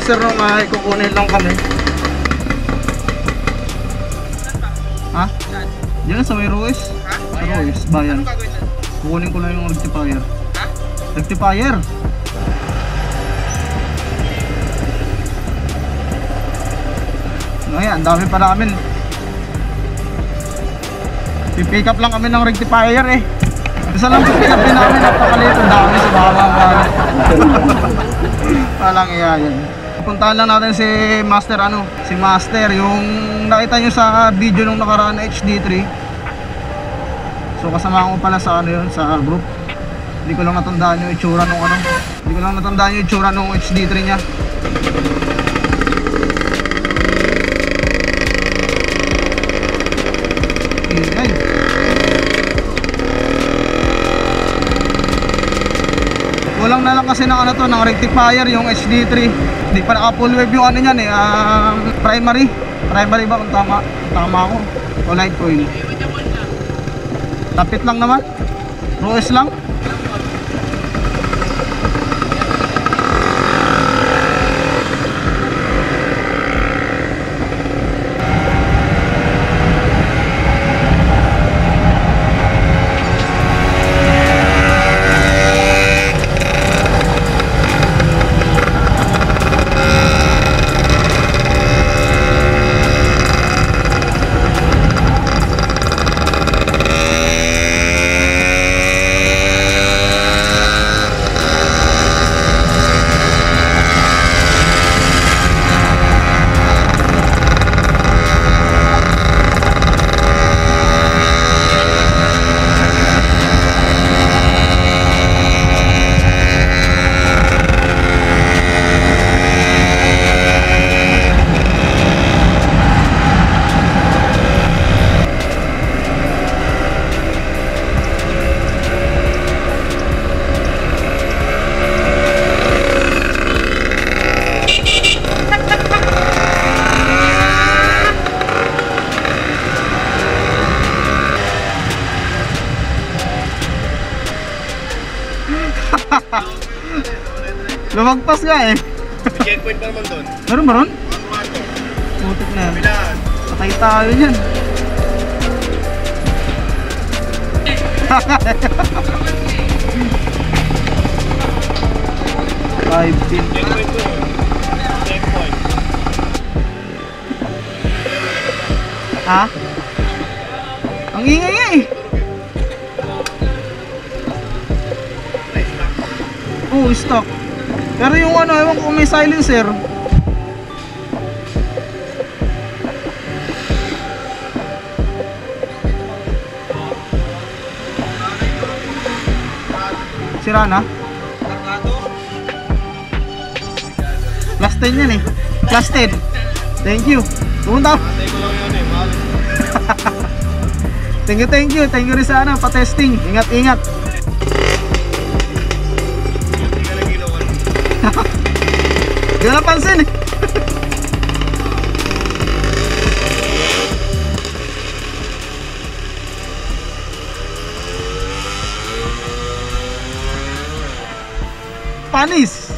master nung kukunin lang kami. Ha? Diyan sa may Ruiz. Sa Ruiz, bayan. Kukunin ko lang yung rectifier. Rectifier! Ayan, ang dami pa namin. Pipick up lang kami ng rectifier eh. Isa lang pipick up din namin. Napakaliit, ang dami sa baka. Palang iya yan. Puntahan lang natin si Master si Master, yung nakita nyo sa video nung nakaraan na HD3. So kasama ko pala sa yun, sa group. Hindi ko lang natandaan yung itsura nung Hindi ko lang natandaan yung itsura nung HD3 niya. Ay. Kulang na lang kasi ng ng rectifier yung HD3. Hindi pa naka full wave yung niyan eh, primary ba kung tama ako, o light coil. Tapit lang naman, Ruiz lang. Lumagpas nga eh. May checkpoint pa naman doon. Meron ba ron? Putik na yan. Patay tayo yan. Checkpoint doon. Checkpoint. Ha? Ang ingay eh. Oh, stock. Pero yung ewan ko may silencer. Sira na? Plus 10 yan eh. Plus 10. Thank you. Pumunta. Thank you. Thank you rin sana pa-testing. Ingat. Hindi ko napansin eh. Panis.